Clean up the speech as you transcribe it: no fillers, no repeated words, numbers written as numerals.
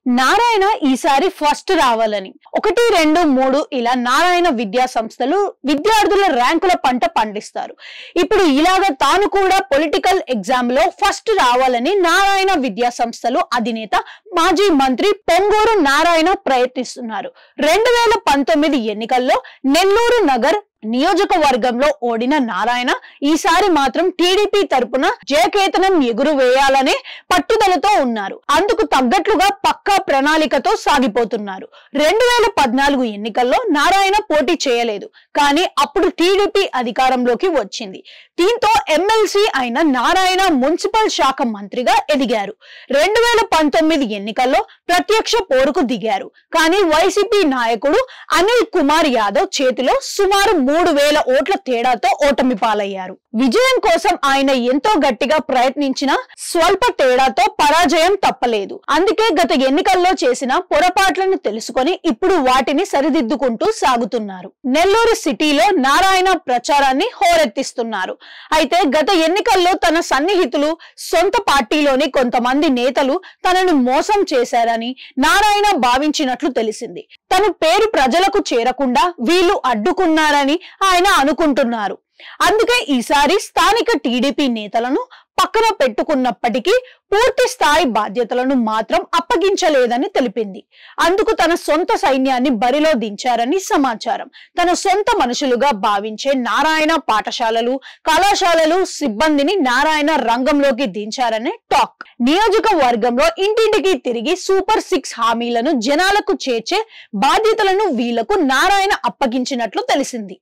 నారాయణ ఈసారి ఫస్ట్ రావాలని 1, 2, 3 ఇలా నారాయణ విద్యా సంస్థలు విద్యార్థుల ర్యాంకుల పంట పండిస్తారు. ఇప్పుడు ఇలాగ తాను కూడా పొలిటికల్ ఎగ్జామ్ లో ఫస్ట్ రావాలని నారాయణ విద్యా సంస్థలు అధినేత మాజీ మంత్రి పొంగూరు నారాయణ ప్రయత్నిస్తున్నారు. 2019 ఎన్నికల్లో నెల్లూరు నగర్ నియోజకవర్గంలో ఓడిన నారాయణ ఈసారి మాత్రం టీడీపీ తరపున జయకేతనం ఎగురువేయాలనే పట్టుదలతో ఉన్నారు. అందుకు తగ్గట్లుగా పక్కా ప్రణాళికతో సాగిపోతున్నారు. 2014 ఎన్నికల్లో నారాయణ పోటీ చేయలేదు, కానీ అప్పుడు టీడీపీ అధికారంలోకి వచ్చింది. దీంతో ఎమ్మెల్సీ అయిన నారాయణ మున్సిపల్ శాఖ మంత్రిగా ఎదిగారు. 2019 ఎన్నికల్లో ప్రత్యక్ష పోరుకు దిగారు, కానీ వైసీపీ నాయకుడు అనిల్ కుమార్ యాదవ్ చేతిలో సుమారు 3,000 ఓట్ల తేడాతో ఓటమి పాలయ్యారు. విజయం కోసం ఆయన ఎంతో గట్టిగా ప్రయత్నించినా స్వల్ప తేడాతో పరాజయం తప్పలేదు. అందుకే గత ఎన్నికల్లో చేసిన పొరపాట్లను తెలుసుకొని ఇప్పుడు వాటిని సరిదిద్దుకుంటూ సాగుతున్నారు. నెల్లూరు సిటీలో నారాయణ ప్రచారాన్ని హోరెత్తిస్తున్నారు. అయితే గత ఎన్నికల్లో తన సన్నిహితులు, సొంత పార్టీలోని కొంతమంది నేతలు తనను మోసం చేశారని నారాయణ భావించినట్లు తెలిసింది. తన పేరు ప్రజలకు చేరకుండా వీళ్ళు అడ్డుకున్నారని ఆయన అనుకుంటున్నారు. అందుకే ఈసారి స్థానిక టీడీపీ నేతలను పక్కన పెట్టుకున్నప్పటికీ పూర్తి స్థాయి బాధ్యతలను మాత్రం అప్పగించలేదని తెలిపింది. అందుకు తన సొంత సైన్యాన్ని బరిలో దించారని సమాచారం. తన సొంత మనుషులుగా భావించే నారాయణ పాఠశాలలు, కళాశాలలు సిబ్బందిని నారాయణ రంగంలోకి దించారనే టాక్. నియోజకవర్గంలో ఇంటింటికి తిరిగి సూపర్ 6 హామీలను జనాలకు చేర్చే బాధ్యతలను వీళ్లకు నారాయణ అప్పగించినట్లు తెలిసింది.